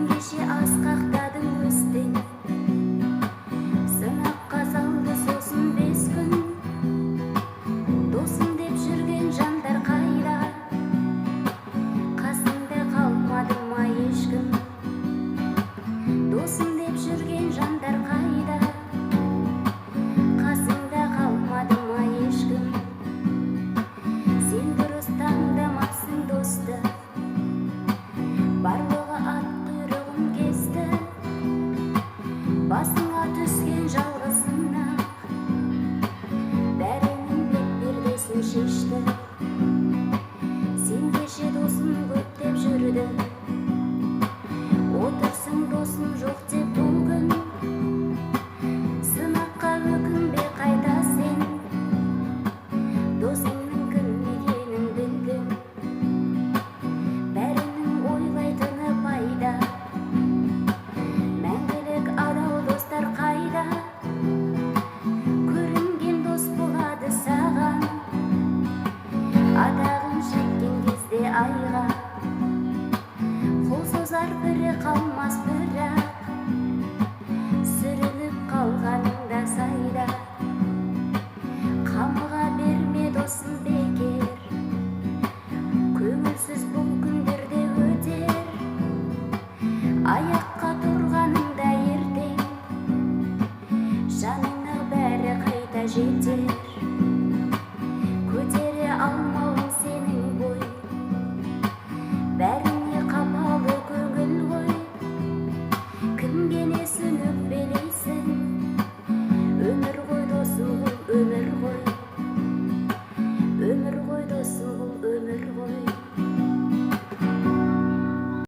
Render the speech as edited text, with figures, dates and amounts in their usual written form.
кеше асқақтадың өстен, сынаққа салды сосын 5 күн. Досым деп жүрген жандар қайда, қасыңда қалмады ма ешкім? Досым деп жүрген жандар қайда, қасыңда қалмады ма ешкім? Сен дұрыс таңдамапсың досты, барлығы ат құйрығын кесті. Басыңа түскен жалғызсың-ақ, бәрінің бет-пердесін шешті. Сен кеше досым көп деп жүрді, отырсың досым жоқ деп